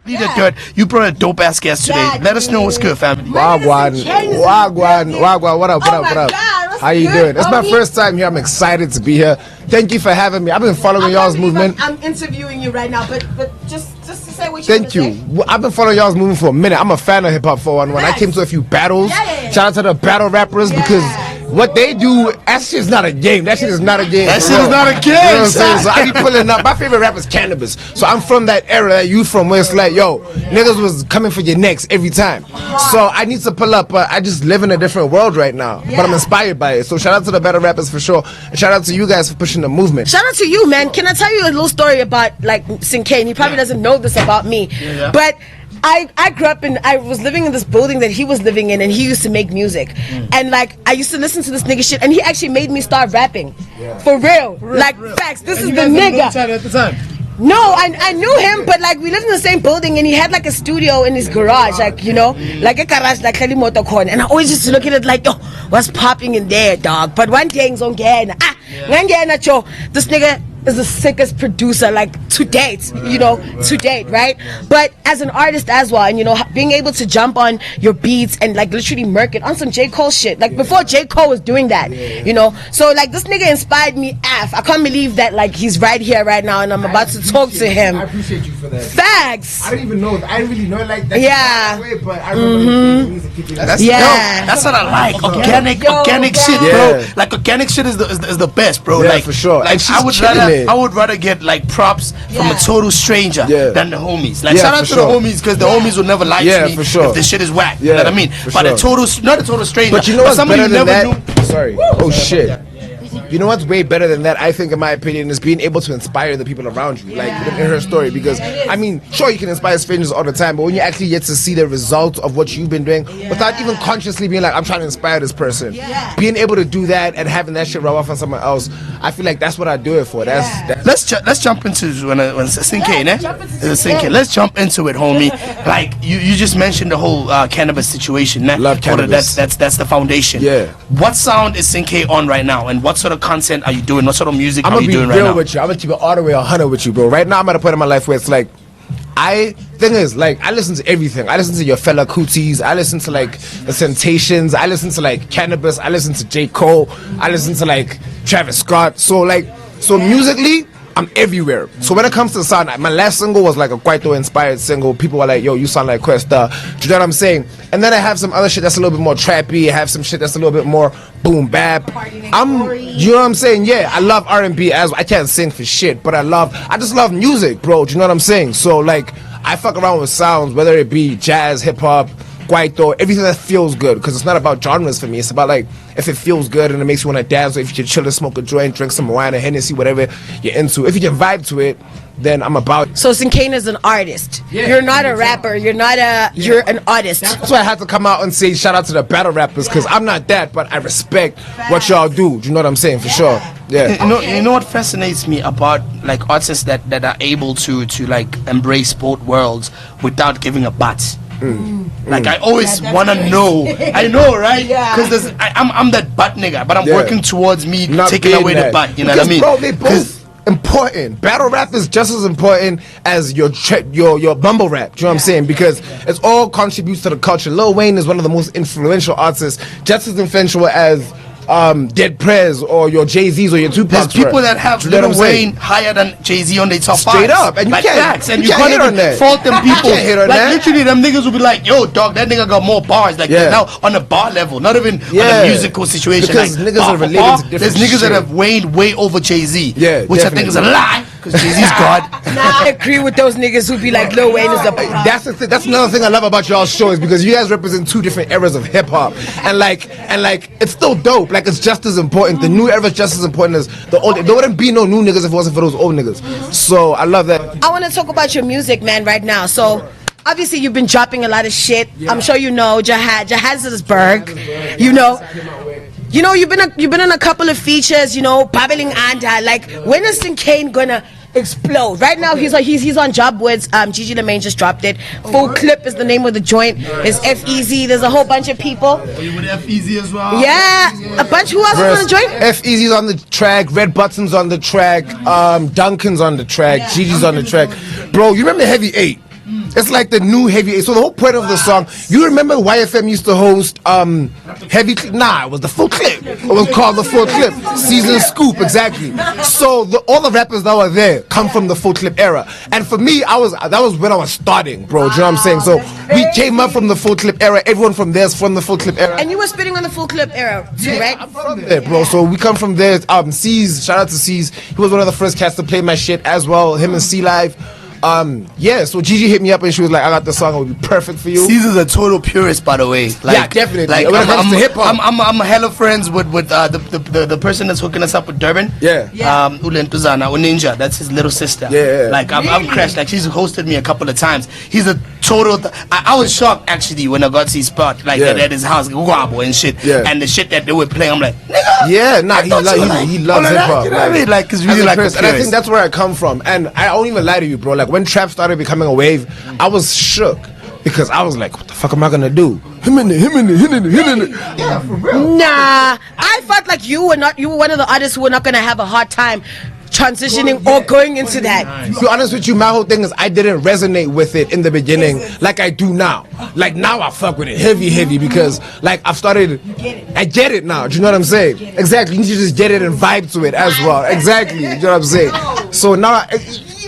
Mblee Da Duurt, you brought a dope ass guest today. Let us know what's good, family. Wagwan. What up? How you doing? It's my first time here. I'm excited to be here. Thank you for having me. I've been following y'all's movement. I'm interviewing you right now, but just to say what you Thank you. I've been following y'all's movement for a minute. I'm a fan of hip hop 411. I came to a few battles. Shout out to the battle rappers because what they do, that shit is not a game. That shit is not a game. That shit is not a game. You know what I'm saying? So I be pulling up. My favorite rap is Cannabis. So I'm from that era that you from where it's like, yo, niggas was coming for your necks every time. So I need to pull up. I just live in a different world right now. But I'm inspired by it. So shout out to the battle rappers for sure. And shout out to you guys for pushing the movement. Shout out to you, man. Can I tell you a little story about like Syncane? He probably doesn't know this about me. But I grew up I was living in this building that he was living in, and he used to make music. And like, I used to listen to this nigga shit, and he actually made me start rapping. For real. Like, facts. This is the nigga. At the time. No, I knew him, but like, we lived in the same building, and he had like a studio in his garage, like, you know, like a garage, like Kali Motor Corn. And I always used to look at it like, yo, what's popping in there, dog? But one day, this nigga is the sickest producer, like, to date, you know, right? But as an artist as well, and you know, being able to jump on your beats and like literally murk it on some J. Cole shit, like before J. Cole was doing that, you know. So like, this nigga inspired me. I can't believe that like he's right here right now, and I'm about to talk to him. I appreciate you for that. Facts. I didn't even know. I didn't really know it like that. Yeah. Way, but I remember That's what I like. Organic shit, bro. Like, organic shit is the best, bro. Yeah, like, for sure. Like, I would rather get like props from a total stranger than the homies. Like, shout out to the homies, because the homies will never lie to me if the shit is whack. You know what I mean? But not a total stranger. But you know what's better than that? Knew. Sorry. Oh shit. You know what's way better than that, I think, in my opinion, is being able to inspire the people around you, like in her story. Because, I mean, sure, you can inspire strangers all the time, but when you actually get to see the results of what you've been doing without even consciously being like, I'm trying to inspire this person, being able to do that and having that shit rub off on someone else, I feel like that's what I do it for. Let's jump into when Syncane, Syncane. Let's jump into it, homie. Like, you just mentioned the whole cannabis situation. Love cannabis. That's the foundation. Yeah. What sound is Syncane on right now, and what sort of content are you doing? What sort of music are you doing right now? I'm gonna be real with you. I'm gonna keep it all the way 100 with you, bro. Right now, I'm at a point in my life where it's like, I listen to everything. I listen to your fella Cooties. I listen to like the Temptations. I listen to like Cannabis. I listen to J. Cole. I listen to like Travis Scott. So musically, I'm everywhere. So when it comes to the sound, my last single was like a Kwaito inspired single. People were like, yo, you sound like Questa. Do you know what I'm saying? And then I have some other shit that's a little bit more trappy. I have some shit that's a little bit more boom bap. You know what I'm saying? Yeah, I love R&B as well. I can't sing for shit, but I just love music, bro. Do you know what I'm saying? So like, I fuck around with sounds, whether it be jazz, hip hop, Kwaito, everything that feels good, because it's not about genres for me. It's about like, if it feels good and it makes you want to dance, or if you can chill and smoke a joint, drink some wine or Hennessy, whatever you're into. If you can vibe to it, then I'm about it. So Syncane is an artist. You're not a rapper. You're an artist. That's why I had to come out and say shout out to the battle rappers, because I'm not that, but I respect what y'all do. Do you know what I'm saying? For sure. Yeah. You know what fascinates me about like artists that are able to like embrace both worlds without giving a butt. Like, I always want to know. I know, right? Because I'm that butt nigga, but I'm working towards me not taking away the butt. You know what I mean? Bro, they both important. Battle rap is just as important as your mumble rap. Do you know what I'm saying? Because it all contributes to the culture. Lil Wayne is one of the most influential artists, just as influential as Dead Prez or your Jay-Z's or your Tupac. There's people that have Lil Wayne higher than Jay-Z on their top straight up, and you like can't, facts, and you can't even fault them people. You can't hit on like that. Literally, them niggas will be like, "Yo, dog, that nigga got more bars." Like now on a bar level, not even on a musical situation. Because like, niggas are related to different there's niggas shit. that have Wayne way over Jay-Z. Yeah, which I think is a lie. Because Jay-Z's God. I agree with those niggas who be like, Lil Wayne is the. That's the thing. That's another thing I love about y'all's show, is because you guys represent two different eras of hip hop, and like it's still dope. Like, it's just as important. The new era is just as important as the old. There wouldn't be no new niggas if it wasn't for those old niggas. So I love that. I want to talk about your music, man, right now. So obviously you've been dropping a lot of shit. I'm sure you know Johannesburg. You know. You know, you've been in a couple of features, you know, Babbling Anda. Like, when is Syncane gonna explode? Right now he's on Job Woods. Gigi Lemaine just dropped it. Full Clip is the name of the joint. It's F-Easy. There's a whole bunch of people. Are you with F-Easy as well? Yeah, a bunch. Who else is on the joint? F-Easy's on the track. Red Button's on the track. Duncan's on the track. Gigi's on the track. Bro, you remember Heavy 8? It's like the new heavy. So the whole point of the song, you remember YFM used to host heavy clip? Nah, it was the full clip. It was called the full clip. Season Scoop, exactly. So all the rappers that were there come from the full clip era. And for me, that was when I was starting, bro. Do you know what I'm saying? So we came up from the full clip era. Everyone from there is from the full clip era. And you were spitting on the full clip era too, right? I'm from there, bro. So we come from there. C's, shout out to C's. He was one of the first cats to play my shit as well. Him and C Live. So Gigi hit me up and she was like, I got the song, it would be perfect for you. Caesar's a total purist, by the way. Like, yeah, definitely. Like, when it comes to hip-hop. I'm hella friends with the person that's hooking us up with Durban. Yeah. Ulentuzana, Ninja, that's his little sister. Yeah. Like, I'm crashed. Like, she's hosted me a couple of times. He's a total... I was shocked, actually, when I got to his spot, like, at his house, Guabo and shit. Yeah. And the shit that they were playing, I'm like, nigga. Yeah, nah, he loves hip-hop. You know what I mean? Like, it's really like... And I think that's where I come from. And I don't even lie to you, bro. Like, when trap started becoming a wave, I was shook because I was like, what the fuck am I gonna do? Him in it. Yeah, for real. Nah, I felt like you were one of the artists who were not gonna have a hard time transitioning or going into that. To be honest with you, my whole thing is I didn't resonate with it in the beginning like I do now. Like now I fuck with it heavy because like I've started, I get it now. Do you know what I'm saying? Exactly. You need to just get it and vibe to it as well. Exactly. Do you know what I'm saying? So now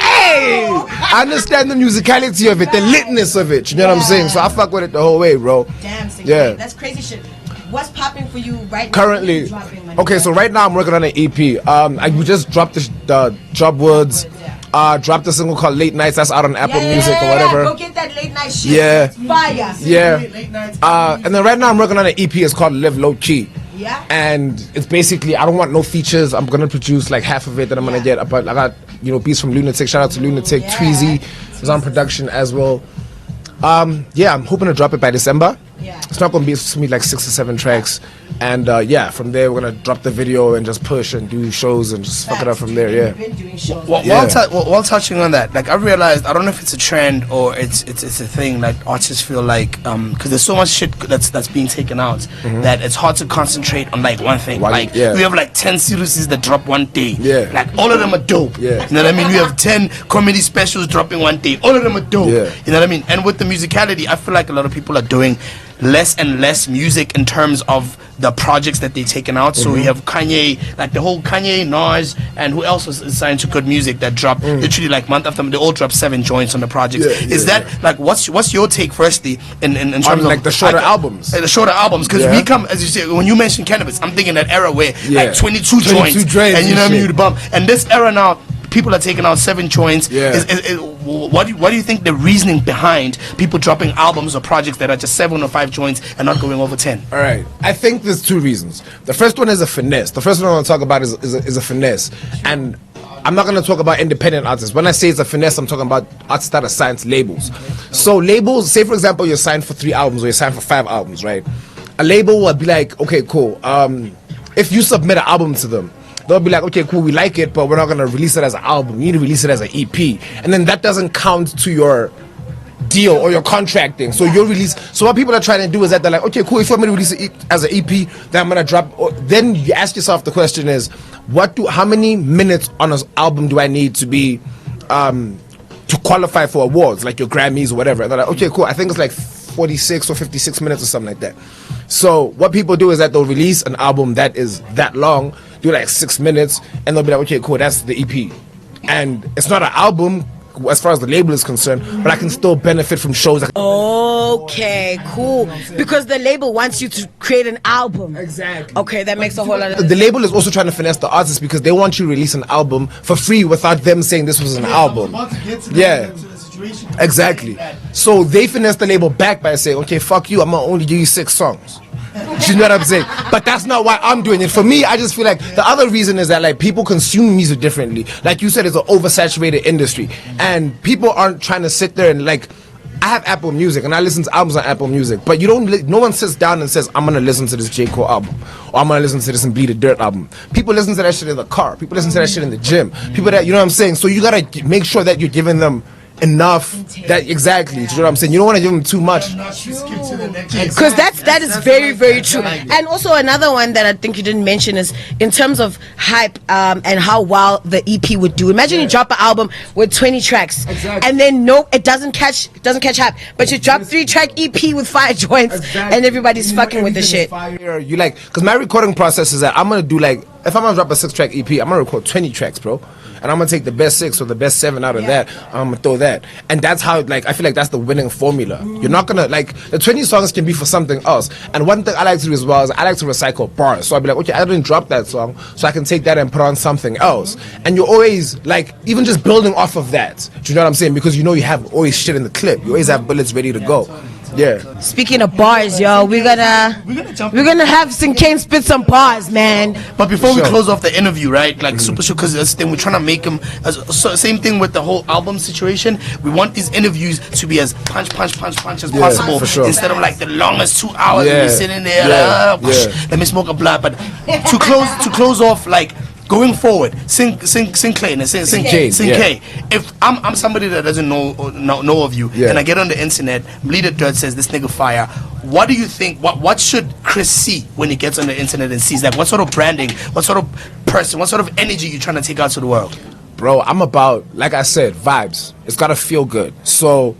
I understand the musicality of it, the litness of it. You know what I'm saying? So I fuck with it the whole way, bro. Damn, Syncane. Yeah. That's crazy shit. What's popping for you right currently now? Okay, so right now I'm working on an EP. We just dropped the Job Woods, dropped a single called Late Nights. That's out on Apple Music or whatever. Go get that late night shit. Yeah. It's fire. Yeah. And then right now I'm working on an EP. It's called Live Low Key. Yeah. And it's basically, I don't want no features. I'm gonna produce like half of it that I'm gonna get. But I got beats from Lunatic. Shout out to Lunatic. Tweezy is on production as well. I'm hoping to drop it by December. Yeah. It's not gonna be like 6 or 7 tracks, and from there we're gonna drop the video and just push and do shows and just fuck it up from there. Yeah. While touching on that, like I realized, I don't know if it's a trend or it's a thing. Like artists feel like because there's so much shit that's being taken out that it's hard to concentrate on like one thing. We have like 10 series that drop one day. Yeah. Like all of them are dope. Yeah. You know what I mean? We have 10 comedy specials dropping one day. All of them are dope. Yeah. You know what I mean? And with the musicality, I feel like a lot of people are doing less and less music in terms of the projects that they're taking out. So we have Kanye, like the whole Kanye, Nas, and who else was signed to good music that dropped literally like month after month. They all dropped 7 joints on the projects. Is that like what's your take firstly in terms on, of like the shorter albums? The shorter albums, because we come, as you say, when you mention cannabis, I'm thinking that era where like 22 joints, and you know what I mean, you bump. And this era now, people are taking out 7 joints. What do you think the reasoning behind people dropping albums or projects that are just 7 or 5 joints and not going over 10? All right, I think there's 2 reasons. The first one is a finesse. The first one I want to talk about is a finesse, and I'm not going to talk about independent artists. When I say it's a finesse, I'm talking about artists that are signed to labels. So labels, say for example, you're signed for 3 albums or you're signed for 5 albums, right? A label will be like, okay, cool. If you submit an album to them, they'll be like, okay, cool, we like it, but we're not going to release it as an album. You need to release it as an EP. And then that doesn't count to your deal or your contracting. So your release. So what people are trying to do is that they're like, okay, cool, if you want me to release it as an EP, then I'm going to drop. Then you ask yourself the question is, how many minutes on an album do I need to be, to qualify for awards, like your Grammys or whatever? And they're like, okay, cool, I think it's like 46 or 56 minutes or something like that. So what people do is that they'll release an album that is that long, do like 6 minutes, and they'll be like, okay, cool, that's the EP. And it's not an album as far as the label is concerned, but I can still benefit from shows. Okay, cool. Because the label wants you to create an album. Exactly. Okay, that makes a whole lot of sense. The label is also trying to finesse the artists because they want you to release an album for free without them saying this was an album. Yeah. Exactly. So they finesse the label back by saying, okay, fuck you, I'm gonna only give you 6 songs. Do you know what I'm saying? But that's not why I'm doing it. For me, I just feel like the other reason is that like people consume music differently. Like you said, it's an oversaturated industry, and people aren't trying to sit there and like. I have Apple Music and I listen to albums on Apple Music, but no one sits down and says, I'm gonna listen to this J. Cole album, or I'm gonna listen to this Mblee Da Duurt album. People listen to that shit in the car. People listen to that shit in the gym. People that, you know what I'm saying? So you gotta make sure that you're giving them enough that exactly. You know what I'm saying? You don't want to give them too much. Because that is very, very true. And also another one that I think you didn't mention is in terms of hype and how well the EP would do. Imagine you drop an album with 20 tracks, and then it doesn't catch hype, but you drop 3-track EP with 5 joints, and everybody's fucking with the shit. You like, because my recording process is that I'm gonna do like, if I'm gonna drop a 6-track EP, I'm gonna record 20 tracks, bro. And I'm gonna take the best 6 or the best 7 out of that. I'm gonna throw that, and that's how, like, I feel like that's the winning formula. You're not gonna, like, the 20 songs can be for something else. And one thing I like to do as well is I like to recycle bars. So I'll be like, okay, I didn't drop that song, so I can take that and put on something else. And you're always like, even just building off of that. Do you know what I'm saying? Because you know you have always shit in the clip. You always have bullets ready to go. Yeah. Speaking of bars, yo, we're gonna have Syncane spit some bars, man. But before we close off the interview, right? Like super sure, because this thing we're trying to make them. Same thing with the whole album situation. We want these interviews to be as punch as possible, for sure. instead of like the longest 2 hours and you're sitting there. Let me smoke a blunt. But to close off, like, going forward, Syncane. If I'm somebody that doesn't know of you, and I get on the internet, Mblee Da Duurt says this nigga fire. What do you think? What should Chris see when he gets on the internet and sees, like, what sort of branding, what sort of person, what sort of energy you trying to take out to the world? Bro, I'm about, like I said, vibes. It's gotta feel good. So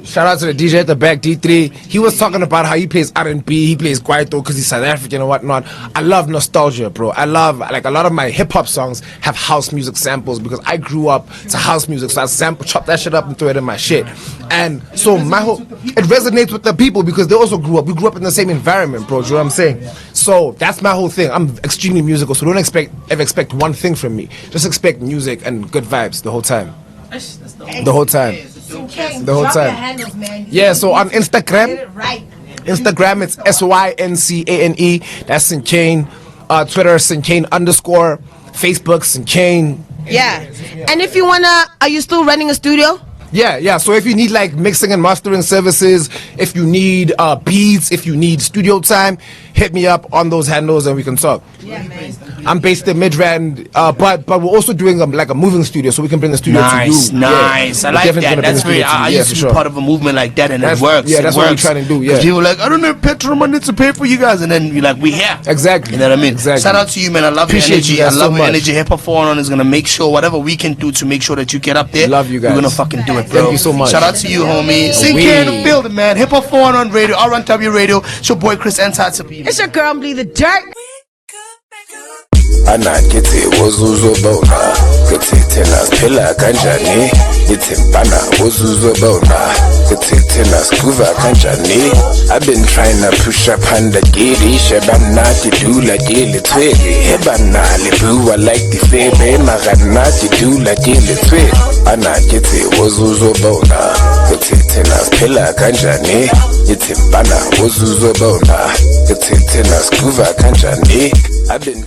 shout out to the DJ at the back, D3. He was talking about how he plays R&B, he plays Kwaito because he's South African and whatnot. I love nostalgia, bro. I love, like, a lot of my hip-hop songs have house music samples because I grew up to house music, so I chop that shit up and throw it in my shit. And so it resonates with the people because they also grew up. We grew up in the same environment, bro. Do you know what I'm saying? So that's my whole thing. I'm extremely musical, so don't ever expect one thing from me. Just expect music and good vibes the whole time. The whole time. The whole time. Handles, man. Yeah, so on Instagram, Instagram it's SYNCANE. That's Syncane. Twitter, Syncane _. Facebook, Syncane. Yeah. And if you wanna, are you still running a studio? Yeah. So if you need, like, mixing and mastering services, if you need beats, if you need studio time, hit me up on those handles and we can talk. Yeah, man. I'm based in Midrand, but we're also doing like a moving studio, so we can bring the studio to you. Nice. I like that. That's very. I used to be part of a movement like that, and it works. Yeah, that's what we're trying to do. Yeah. People were like, I don't have petrol money to pay for you guys, and then you're like, we here. Exactly. You know what I mean? Exactly. Shout out to you, man. I love Appreciate your energy. you guys I love so your much. energy. Hip Hop 4 is gonna make sure whatever we can do to make sure that you get up there. Love you guys. We're gonna fucking do it, bro. Thank you so much. Shout out to you, homie. Syncane in the building, man. Hip Hop 4 on radio, R1W Radio. It's your boy Kriss Anti B. It's your girl Mblee Da Duurt. Anakithi wozuzobona kuthithina siphila kanjani ithempana wozuzobona kuthithina sikuva kanjani. I've been trying to push up under giddy shebanati do like it twelve hebanali blue I like the febe maganati do like it 12. Anakithi wozuzobona kuthithina siphila kanjani ithempana wozuzobona kuthithina sikuva kanjani. I've been